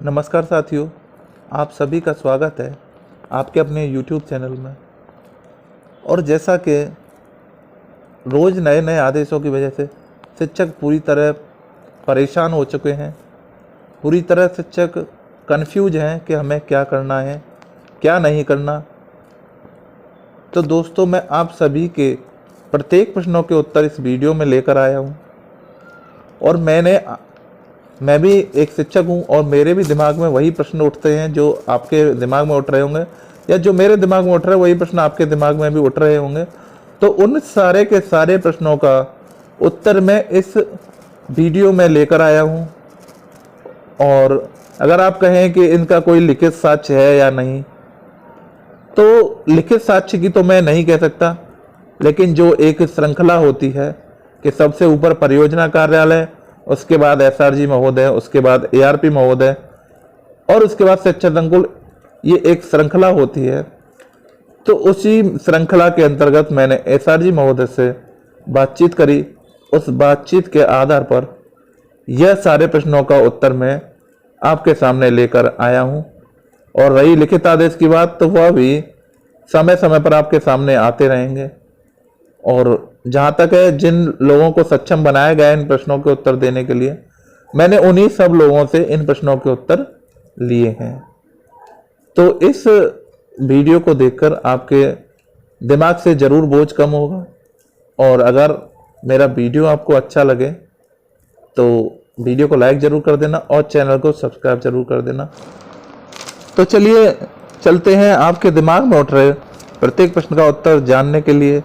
नमस्कार साथियों, आप सभी का स्वागत है आपके अपने YouTube चैनल में। और जैसा कि रोज़ नए नए आदेशों की वजह से शिक्षक पूरी तरह परेशान हो चुके हैं, पूरी तरह शिक्षक कंफ्यूज हैं कि हमें क्या करना है क्या नहीं करना। तो दोस्तों, मैं आप सभी के प्रत्येक प्रश्नों के उत्तर इस वीडियो में लेकर आया हूँ। और मैं भी एक शिक्षक हूँ और मेरे भी दिमाग में वही प्रश्न उठते हैं जो आपके दिमाग में उठ रहे होंगे, या जो मेरे दिमाग में उठ रहे हैं वही प्रश्न आपके दिमाग में भी उठ रहे होंगे। तो उन सारे के सारे प्रश्नों का उत्तर मैं इस वीडियो में लेकर आया हूँ। और अगर आप कहें कि इनका कोई लिखित साक्ष्य है या नहीं, तो लिखित साक्ष्य की तो मैं नहीं कह सकता, लेकिन जो एक श्रृंखला होती है कि सबसे ऊपर परियोजना कार्यालय, उसके बाद एसआरजी महोदय, उसके बाद एआरपी महोदय और उसके बाद शिक्षा संकुल, ये एक श्रृंखला होती है। तो उसी श्रृंखला के अंतर्गत मैंने एसआरजी महोदय से बातचीत करी। उस बातचीत के आधार पर यह सारे प्रश्नों का उत्तर मैं आपके सामने लेकर आया हूं। और रही लिखित आदेश की बात, तो वह भी समय समय पर आपके सामने आते रहेंगे। और जहाँ तक है, जिन लोगों को सक्षम बनाया गया इन प्रश्नों के उत्तर देने के लिए, मैंने उन्हीं सब लोगों से इन प्रश्नों के उत्तर लिए हैं। तो इस वीडियो को देखकर आपके दिमाग से ज़रूर बोझ कम होगा। और अगर मेरा वीडियो आपको अच्छा लगे तो वीडियो को लाइक ज़रूर कर देना और चैनल को सब्सक्राइब ज़रूर कर देना। तो चलिए चलते हैं आपके दिमाग में उठ रहे प्रत्येक प्रश्न का उत्तर जानने के लिए।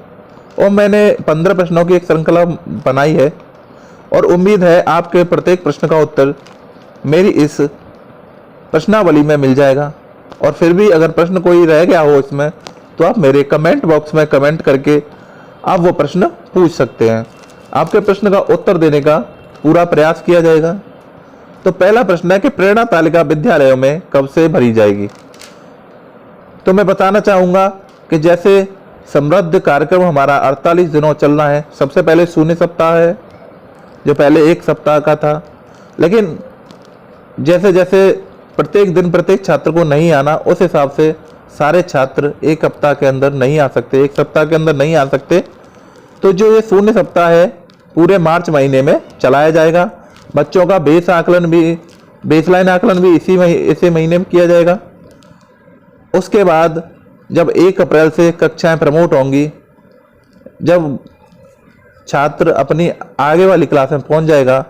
और मैंने 15 प्रश्नों की एक श्रृंखला बनाई है और उम्मीद है आपके प्रत्येक प्रश्न का उत्तर मेरी इस प्रश्नावली में मिल जाएगा। और फिर भी अगर प्रश्न कोई रह गया हो इसमें, तो आप मेरे कमेंट बॉक्स में कमेंट करके आप वो प्रश्न पूछ सकते हैं। आपके प्रश्न का उत्तर देने का पूरा प्रयास किया जाएगा। तो पहला प्रश्न है कि प्रेरणा तालिका विद्यालयों में कब से भरी जाएगी। तो मैं बताना चाहूँगा कि जैसे समृद्ध कार्यक्रम हमारा 48 दिनों चलना है। सबसे पहले शून्य सप्ताह है, जो पहले एक सप्ताह का था। लेकिन जैसे जैसे प्रत्येक दिन प्रत्येक छात्र को नहीं आना, उस हिसाब से सारे छात्र एक हफ्ता के अंदर नहीं आ सकते, एक सप्ताह के अंदर नहीं आ सकते। तो जो ये शून्य सप्ताह है पूरे मार्च महीने में चलाया जाएगा। बच्चों का बेसलाइन आकलन भी इसी महीने में किया जाएगा। उसके बाद जब 1 अप्रैल से कक्षाएं प्रमोट होंगी, जब छात्र अपनी आगे वाली क्लास में पहुंच जाएगा,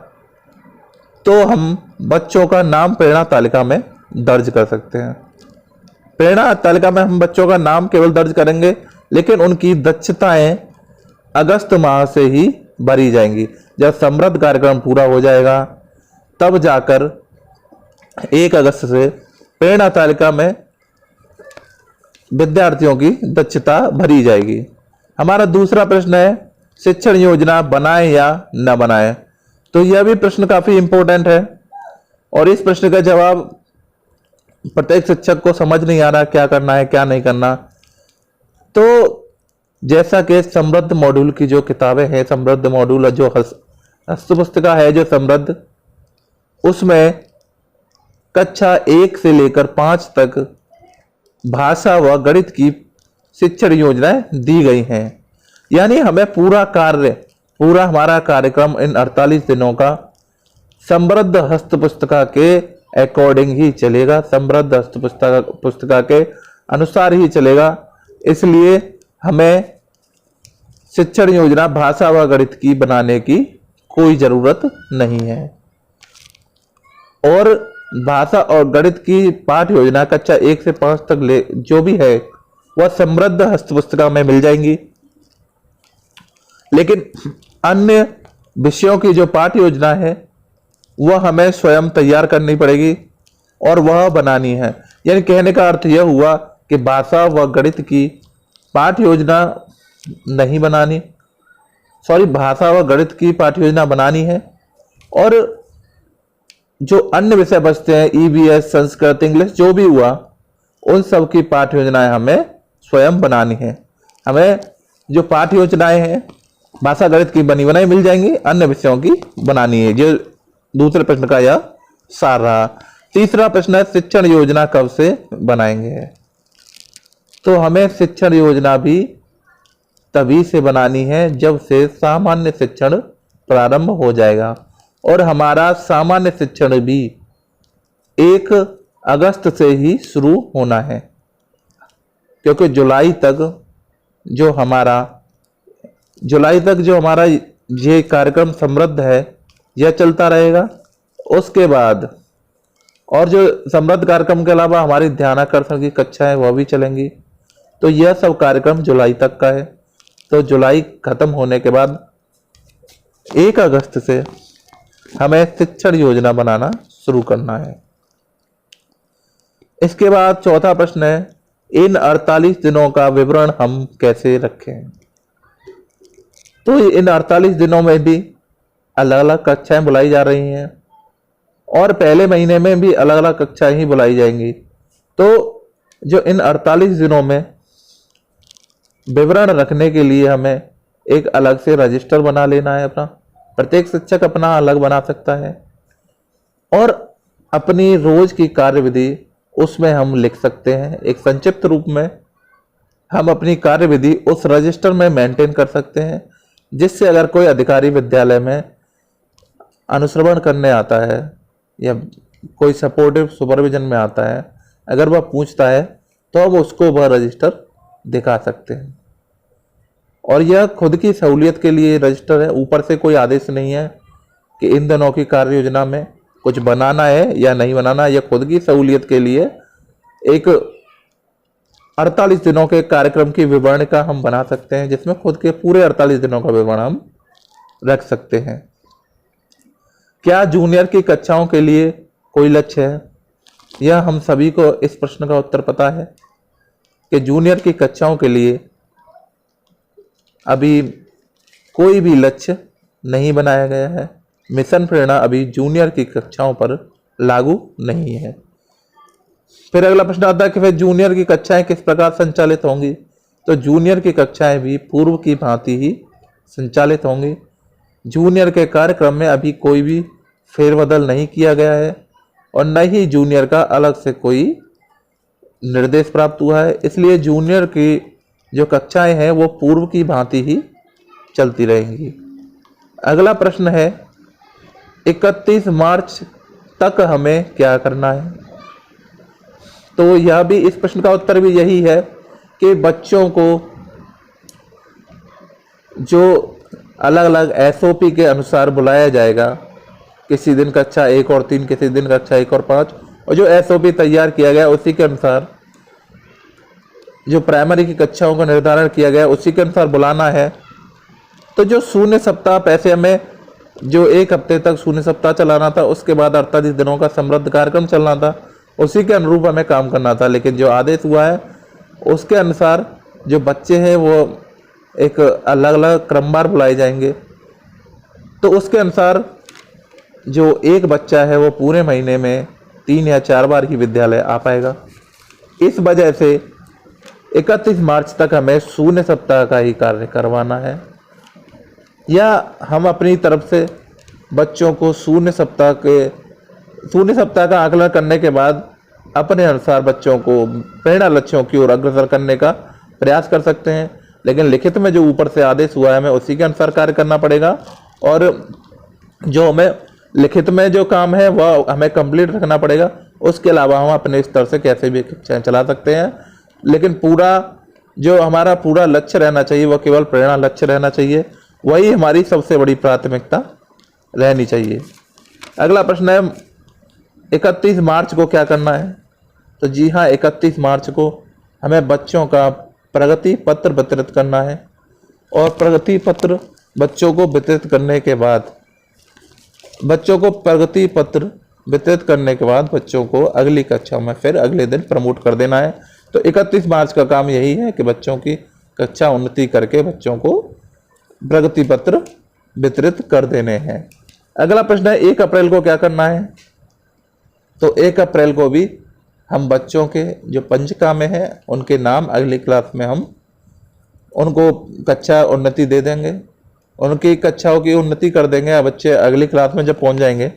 तो हम बच्चों का नाम प्रेरणा तालिका में दर्ज कर सकते हैं। प्रेरणा तालिका में हम बच्चों का नाम केवल दर्ज करेंगे, लेकिन उनकी दक्षताएं अगस्त माह से ही भरी जाएंगी। जब समृद्ध कार्यक्रम पूरा हो जाएगा, तब जाकर 1 अगस्त से प्रेरणा तालिका में विद्यार्थियों की दक्षता भरी जाएगी। हमारा दूसरा प्रश्न है शिक्षण योजना बनाए या न बनाए। तो यह भी प्रश्न काफी इंपॉर्टेंट है और इस प्रश्न का जवाब प्रत्येक शिक्षक को समझ नहीं आ रहा क्या करना है क्या नहीं करना। तो जैसा कि समृद्ध मॉड्यूल की जो किताबें हैं, समृद्ध मॉड्यूल जो हस्त पुस्तिका है जो समृद्ध, उसमें कक्षा 1 से लेकर 5 तक भाषा व गणित की शिक्षण योजनाएं दी गई हैं। यानी हमें पूरा हमारा कार्यक्रम इन 48 दिनों का समृद्ध हस्त पुस्तिका के अकॉर्डिंग ही चलेगा, समृद्ध हस्त पुस्तिका के अनुसार ही चलेगा। इसलिए हमें शिक्षण योजना भाषा व गणित की बनाने की कोई जरूरत नहीं है। और भाषा और गणित की पाठ्य योजना कक्षा 1 से 5 तक जो भी है वह समृद्ध हस्त पुस्तिका में मिल जाएंगी। लेकिन अन्य विषयों की जो पाठ्य योजना है वह हमें स्वयं तैयार करनी पड़ेगी और वह बनानी है। यानी कहने का अर्थ यह हुआ कि भाषा व गणित की पाठ्य योजना नहीं बनानी, भाषा व गणित की पाठ्य योजना बनानी है। और जो अन्य विषय बचते हैं, ईवीएस, संस्कृत, इंग्लिश, जो भी हुआ, उन सब की पाठ्य योजनाएं हमें स्वयं बनानी है। हमें जो पाठ्य योजनाएं हैं भाषा गणित की बनी बनाई मिल जाएंगी, अन्य विषयों की बनानी है। जो दूसरे प्रश्न का यह सार रहा तीसरा प्रश्न है शिक्षण योजना कब से बनाएंगे। तो हमें शिक्षण योजना भी तभी से बनानी है जब से सामान्य शिक्षण प्रारंभ हो जाएगा, और हमारा सामान्य शिक्षण भी 1 अगस्त से ही शुरू होना है, क्योंकि जुलाई तक जो हमारा ये कार्यक्रम समृद्ध है यह चलता रहेगा। उसके बाद और जो समृद्ध कार्यक्रम के अलावा हमारी ध्यानाकर्षण की कक्षाएं वह भी चलेंगी। तो यह सब कार्यक्रम जुलाई तक का है। तो जुलाई खत्म होने के बाद 1 अगस्त से हमें शिक्षण योजना बनाना शुरू करना है। इसके बाद चौथा प्रश्न है इन 48 दिनों का विवरण हम कैसे रखें। तो इन 48 दिनों में भी अलग अलग कक्षाएं बुलाई जा रही हैं, और पहले महीने में भी अलग अलग कक्षाएं ही बुलाई जाएंगी। तो जो इन 48 दिनों में विवरण रखने के लिए हमें एक अलग से रजिस्टर बना लेना है अपना। प्रत्येक शिक्षक अपना अलग बना सकता है, और अपनी रोज की कार्यविधि उसमें हम लिख सकते हैं। एक संक्षिप्त रूप में हम अपनी कार्यविधि उस रजिस्टर में मेंटेन कर सकते हैं, जिससे अगर कोई अधिकारी विद्यालय में अनुश्रवण करने आता है या कोई सपोर्टिव सुपरविजन में आता है, अगर वह पूछता है तो हम उसको वह रजिस्टर दिखा सकते हैं। और यह खुद की सहूलियत के लिए रजिस्टर है, ऊपर से कोई आदेश नहीं है कि इन दिनों की कार्य योजना में कुछ बनाना है या नहीं बनाना। यह खुद की सहूलियत के लिए एक 48 दिनों के कार्यक्रम की विवरण का हम बना सकते हैं, जिसमें खुद के पूरे 48 दिनों का विवरण हम रख सकते हैं। क्या जूनियर की कक्षाओं के लिए कोई लक्ष्य है? यह हम सभी को इस प्रश्न का उत्तर पता है कि जूनियर की कक्षाओं के लिए अभी कोई भी लक्ष्य नहीं बनाया गया है। मिशन प्रेरणा अभी जूनियर की कक्षाओं पर लागू नहीं है। फिर अगला प्रश्न आता है कि फिर जूनियर की कक्षाएं किस प्रकार संचालित होंगी। तो जूनियर की कक्षाएं भी पूर्व की भांति ही संचालित होंगी। जूनियर के कार्यक्रम में अभी कोई भी फेरबदल नहीं किया गया है, और न ही जूनियर का अलग से कोई निर्देश प्राप्त हुआ है। इसलिए जूनियर की जो कक्षाएं हैं वो पूर्व की भांति ही चलती रहेंगी। अगला प्रश्न है 31 मार्च तक हमें क्या करना है। तो यह भी, इस प्रश्न का उत्तर भी यही है कि बच्चों को जो अलग अलग एसओपी के अनुसार बुलाया जाएगा, किसी दिन कक्षा 1 और 3, किसी दिन कक्षा 1 और 5, और जो एसओपी तैयार किया गया उसी के अनुसार जो प्राइमरी की कक्षाओं का निर्धारण किया गया उसी के अनुसार बुलाना है। तो जो शून्य सप्ताह पैसे हमें जो 1 हफ्ते तक शून्य सप्ताह चलाना था, उसके बाद 48 दिनों का समृद्ध कार्यक्रम चलना था, उसी के अनुरूप हमें काम करना था। लेकिन जो आदेश हुआ है उसके अनुसार जो बच्चे हैं वो एक अलग अलग क्रमवार बुलाए जाएंगे। तो उसके अनुसार जो एक बच्चा है वो पूरे महीने में 3 या 4 बार ही विद्यालय आ पाएगा। इस वजह से 31 मार्च तक हमें शून्य सप्ताह का ही कार्य करवाना है, या हम अपनी तरफ से बच्चों को शून्य सप्ताह का आकलन करने के बाद अपने अनुसार बच्चों को प्रेरणा लक्ष्यों की ओर अग्रसर करने का प्रयास कर सकते हैं। लेकिन लिखित में जो ऊपर से आदेश हुआ है हमें उसी के अनुसार कार्य करना पड़ेगा, और जो हमें लिखित में जो काम है वह हमें कंप्लीट रखना पड़ेगा। उसके अलावा हम अपने स्तर से कैसे भी कक्षाएं चला सकते हैं, लेकिन पूरा जो हमारा पूरा लक्ष्य रहना चाहिए वह केवल प्रेरणा लक्ष्य रहना चाहिए। वही हमारी सबसे बड़ी प्राथमिकता रहनी चाहिए। अगला प्रश्न है 31 मार्च को क्या करना है। तो जी हाँ, 31 मार्च को हमें बच्चों का प्रगति पत्र वितरित करना है, और प्रगति पत्र बच्चों को वितरित करने के बाद बच्चों को अगली कक्षा में फिर अगले दिन प्रमोट कर देना है। तो 31 मार्च का काम यही है कि बच्चों की कक्षा उन्नति करके बच्चों को प्रगति पत्र वितरित कर देने हैं। अगला प्रश्न है 1 अप्रैल को क्या करना है। तो 1 अप्रैल को भी हम बच्चों के जो पंचिका में है उनके नाम अगली क्लास में हम उनको कक्षा उन्नति दे देंगे, उनकी कक्षाओं की उन्नति कर देंगे। बच्चे अगली क्लास में जब पहुंच जाएंगे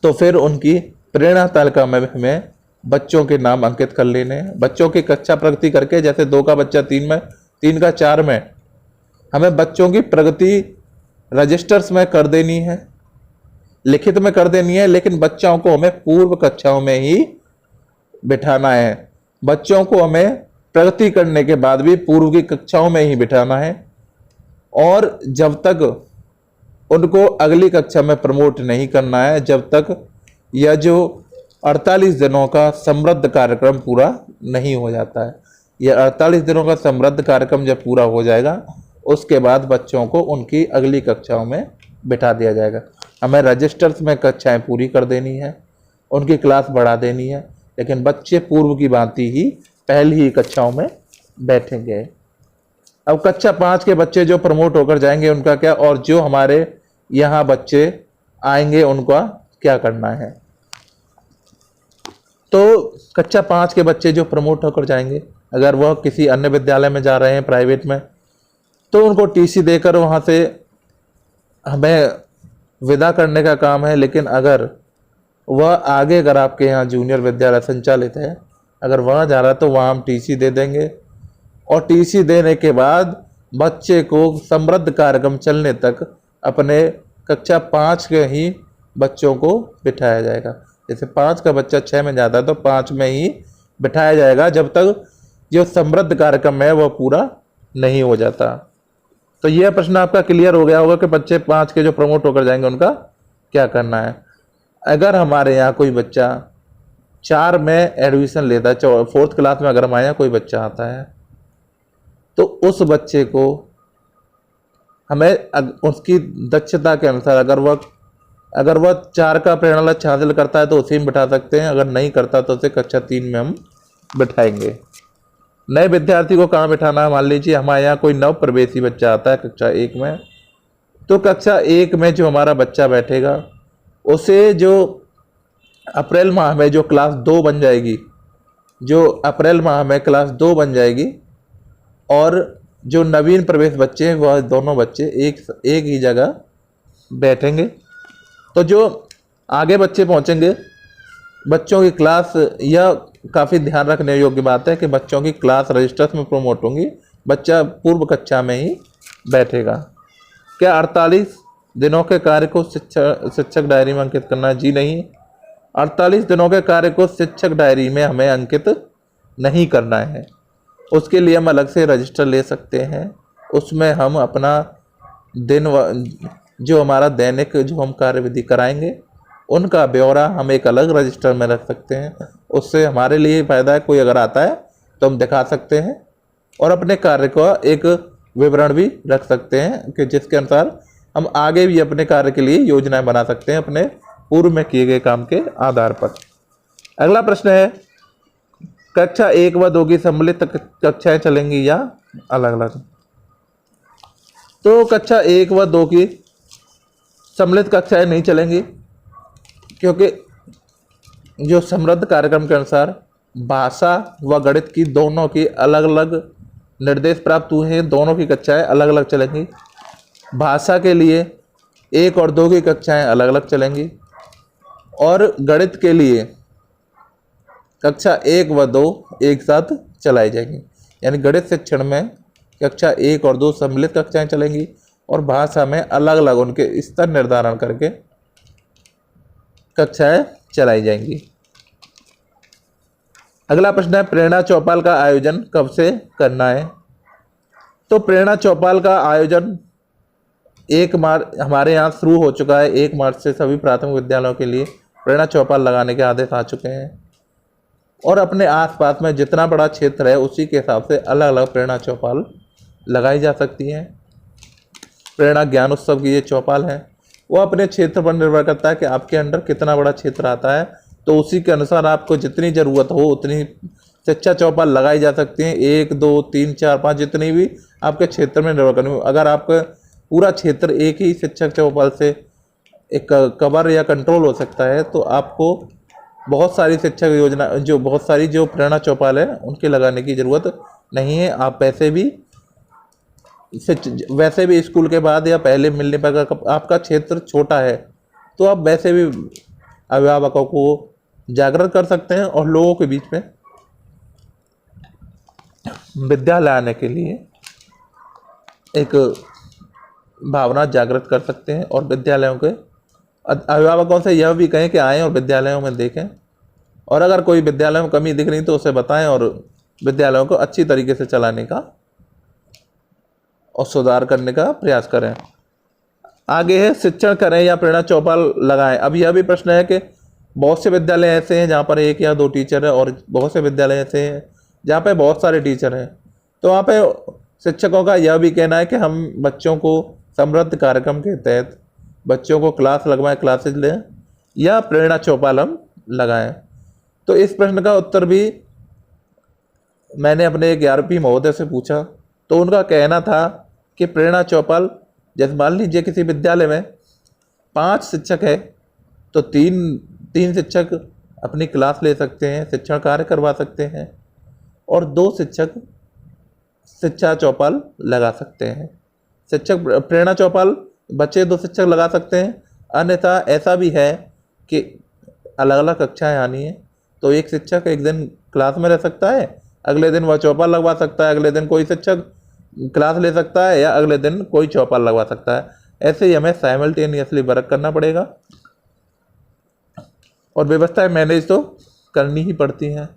तो फिर उनकी प्रेरणा तालिका में हमें बच्चों के नाम अंकित कर लेने हैं। बच्चों की कक्षा प्रगति करके, जैसे 2 का बच्चा 3 में, 3 का 4 में, हमें बच्चों की प्रगति रजिस्टर्स में कर देनी है, लिखित में कर देनी है, लेकिन बच्चों को हमें पूर्व कक्षाओं में ही बिठाना है। बच्चों को हमें प्रगति करने के बाद भी पूर्व की कक्षाओं में ही बिठाना है, और जब तक उनको अगली कक्षा में प्रमोट नहीं करना है, जब तक यह जो 48 दिनों का समृद्ध कार्यक्रम पूरा नहीं हो जाता है। यह 48 दिनों का समृद्ध कार्यक्रम जब पूरा हो जाएगा, उसके बाद बच्चों को उनकी अगली कक्षाओं में बिठा दिया जाएगा। हमें रजिस्टर्स में कक्षाएं पूरी कर देनी है, उनकी क्लास बढ़ा देनी है, लेकिन बच्चे पूर्व की भांति ही पहली ही कक्षाओं में बैठेंगे। अब कक्षा 5 के बच्चे जो प्रमोट होकर जाएंगे उनका क्या, और जो हमारे यहाँ बच्चे आएंगे उनका क्या करना है। तो कक्षा 5 के बच्चे जो प्रमोट होकर जाएंगे, अगर वह किसी अन्य विद्यालय में जा रहे हैं प्राइवेट में, तो उनको टीसी देकर वहाँ से हमें विदा करने का काम है। लेकिन अगर वह आगे, अगर आपके यहाँ जूनियर विद्यालय संचालित है, अगर वहाँ जा रहा है तो वहाँ हम टीसी दे देंगे, और टीसी देने के बाद बच्चे को समृद्ध कार्यक्रम चलने तक अपने कक्षा 5 के ही बच्चों को बिठाया जाएगा। जैसे 5 का बच्चा 6 में जाता है तो 5 में ही बिठाया जाएगा, जब तक जो समृद्ध कार्यक्रम है वह पूरा नहीं हो जाता। तो यह प्रश्न आपका क्लियर हो गया होगा कि बच्चे 5 के जो प्रमोट होकर जाएंगे उनका क्या करना है। अगर हमारे यहाँ कोई बच्चा 4 में एडमिशन लेता है, 4th क्लास में अगर हमारे यहाँ कोई बच्चा आता है, तो उस बच्चे को हमें उसकी दक्षता के अनुसार, अगर वह 4 का प्रेरणा लक्ष्य हासिल करता है तो उसी में बिठा सकते हैं, अगर नहीं करता तो उसे कक्षा 3 में हम बिठाएंगे। नए विद्यार्थी को कहाँ बिठाना है, मान लीजिए हमारे यहाँ कोई नव प्रवेशी बच्चा आता है कक्षा 1 में, तो कक्षा 1 में जो हमारा बच्चा बैठेगा उसे जो अप्रैल माह में जो क्लास 2 बन जाएगी, और जो नवीन प्रवेश बच्चे हैं वह दोनों बच्चे एक ही जगह बैठेंगे। तो जो आगे बच्चे पहुंचेंगे, बच्चों की क्लास, यह काफ़ी ध्यान रखने योग्य बात है कि बच्चों की क्लास रजिस्टर्स में प्रमोट होंगी, बच्चा पूर्व कक्षा में ही बैठेगा। क्या 48 दिनों के कार्य को शिक्षक डायरी में अंकित करना है? जी नहीं, 48 दिनों के कार्य को शिक्षक डायरी में हमें अंकित नहीं करना है। उसके लिए हम अलग से रजिस्टर ले सकते हैं, उसमें हम अपना जो हमारा दैनिक जो हम कार्यविधि कराएंगे उनका ब्यौरा हम एक अलग रजिस्टर में रख सकते हैं। उससे हमारे लिए फ़ायदा है, कोई अगर आता है तो हम दिखा सकते हैं, और अपने कार्य का एक विवरण भी रख सकते हैं कि जिसके अनुसार हम आगे भी अपने कार्य के लिए योजनाएं बना सकते हैं अपने पूर्व में किए गए काम के आधार पर। अगला प्रश्न है, कक्षा 1 व 2 की सम्मिलित कक्षाएं चलेंगी या अलग अलग? तो कक्षा 1 व 2 की सम्मिलित कक्षाएं नहीं चलेंगी, क्योंकि जो समृद्ध कार्यक्रम के अनुसार भाषा व गणित की दोनों की अलग अलग निर्देश प्राप्त हुए हैं, दोनों की कक्षाएं अलग अलग चलेंगी। भाषा के लिए 1 और 2 की कक्षाएं अलग अलग चलेंगी, और गणित के लिए कक्षा 1 व 2 एक साथ चलाई जाएंगी। यानी गणित शिक्षण में कक्षा 1 और 2 सम्मिलित कक्षाएं चलेंगी, और भाषा में अलग अलग उनके स्तर निर्धारण करके कक्षाएं चलाई जाएंगी। अगला प्रश्न है, प्रेरणा चौपाल का आयोजन कब से करना है? तो प्रेरणा चौपाल का आयोजन 1 मार्च हमारे यहाँ शुरू हो चुका है। 1 मार्च से सभी प्राथमिक विद्यालयों के लिए प्रेरणा चौपाल लगाने के आदेश आ चुके हैं, और अपने आसपास में जितना बड़ा क्षेत्र है उसी के हिसाब से अलग अलग प्रेरणा चौपाल लगाई जा सकती हैं। प्रेरणा ज्ञान उत्सव की ये चौपाल है, वो अपने क्षेत्र पर निर्भर करता है कि आपके अंडर कितना बड़ा क्षेत्र आता है, तो उसी के अनुसार आपको जितनी ज़रूरत हो उतनी शिक्षा चौपाल लगाई जा सकती हैं। 1, 2, 3, 4, 5 जितनी भी आपके क्षेत्र में निर्भर करनी हो। अगर आपका पूरा क्षेत्र एक ही शिक्षक चौपाल से एक कवर या कंट्रोल हो सकता है, तो आपको बहुत सारी शिक्षक योजना बहुत सारी जो प्रेरणा चौपाल है उनके लगाने की ज़रूरत नहीं है। आप वैसे भी स्कूल के बाद या पहले मिलने पर, अगर आपका क्षेत्र छोटा है तो आप वैसे भी अभिभावकों को जागृत कर सकते हैं और लोगों के बीच में विद्यालय आने के लिए एक भावना जागृत कर सकते हैं। और विद्यालयों के अभिभावकों से यह भी कहें कि आएँ और विद्यालयों में देखें, और अगर कोई विद्यालय में कमी दिख रही तो उसे बताएं और विद्यालयों को अच्छी तरीके से चलाने का और सुधार करने का प्रयास करें। आगे है शिक्षण करें या प्रेरणा चौपाल लगाएं। अब यह भी प्रश्न है कि बहुत से विद्यालय ऐसे हैं जहाँ पर 1 या 2 टीचर है, और बहुत से विद्यालय ऐसे हैं जहाँ पे बहुत सारे टीचर हैं। तो वहाँ पे शिक्षकों का यह भी कहना है कि हम बच्चों को समृद्ध कार्यक्रम के तहत बच्चों को क्लास लगवाएं, क्लासेज लें, या प्रेरणा चौपाल हम लगाएं। तो इस प्रश्न का उत्तर भी मैंने अपने एक आरपी महोदय से पूछा, तो उनका कहना था कि प्रेरणा चौपाल, जैसे मान लीजिए किसी विद्यालय में 5 शिक्षक है तो 3 शिक्षक अपनी क्लास ले सकते हैं, शिक्षण कार्य करवा सकते हैं, और 2 शिक्षक शिक्षा चौपाल लगा सकते हैं। शिक्षक प्रेरणा चौपाल बच्चे 2 शिक्षक लगा सकते हैं। अन्यथा ऐसा भी है कि अलग अलग कक्षाएं आनी है तो एक शिक्षक एक दिन क्लास में रह सकता है, अगले दिन वह चौपाल लगवा सकता है, अगले दिन कोई शिक्षक क्लास ले सकता है, या अगले दिन कोई चौपाल लगवा सकता है। ऐसे ही हमें साइमल्टेनियसली वर्क करना पड़ेगा, और व्यवस्थाएं मैनेज तो करनी ही पड़ती हैं।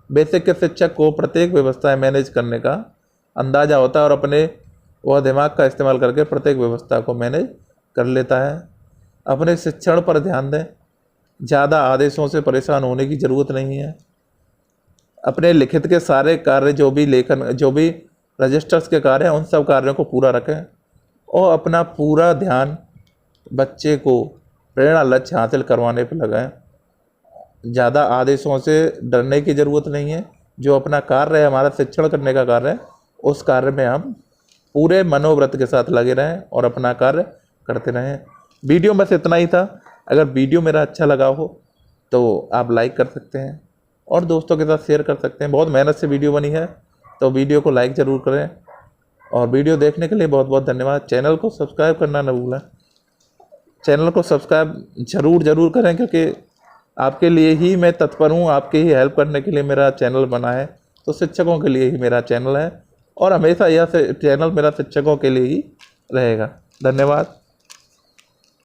बेसिक के शिक्षक को प्रत्येक व्यवस्थाएं मैनेज करने का अंदाज़ा होता है और अपने वह दिमाग का इस्तेमाल करके प्रत्येक व्यवस्था को मैनेज कर लेता है। अपने शिक्षण पर ध्यान दें, ज़्यादा आदेशों से परेशान होने की ज़रूरत नहीं है। अपने लिखित के सारे कार्य, जो भी लेखन, जो भी रजिस्टर्स के कार्य हैं, उन सब कार्यों को पूरा रखें, और अपना पूरा ध्यान बच्चे को प्रेरणा लक्ष्य हासिल करवाने पर लगाएं। ज़्यादा आदेशों से डरने की ज़रूरत नहीं है। जो अपना कार्य है, हमारा शिक्षण करने का कार्य है, उस कार्य में हम पूरे मनोव्रत के साथ लगे रहें और अपना कार्य करते रहें। वीडियो बस इतना ही था। अगर वीडियो मेरा अच्छा लगा हो तो आप लाइक कर सकते हैं और दोस्तों के साथ शेयर कर सकते हैं। बहुत मेहनत से वीडियो बनी है, तो वीडियो को लाइक ज़रूर करें, और वीडियो देखने के लिए बहुत बहुत धन्यवाद। चैनल को सब्सक्राइब करना न भूलें। चैनल को सब्सक्राइब ज़रूर करें, क्योंकि आपके लिए ही मैं तत्पर हूँ, आपके ही हेल्प करने के लिए मेरा चैनल बना है। तो शिक्षकों के लिए ही मेरा चैनल है, और हमेशा यह चैनल मेरा शिक्षकों के लिए ही रहेगा। धन्यवाद।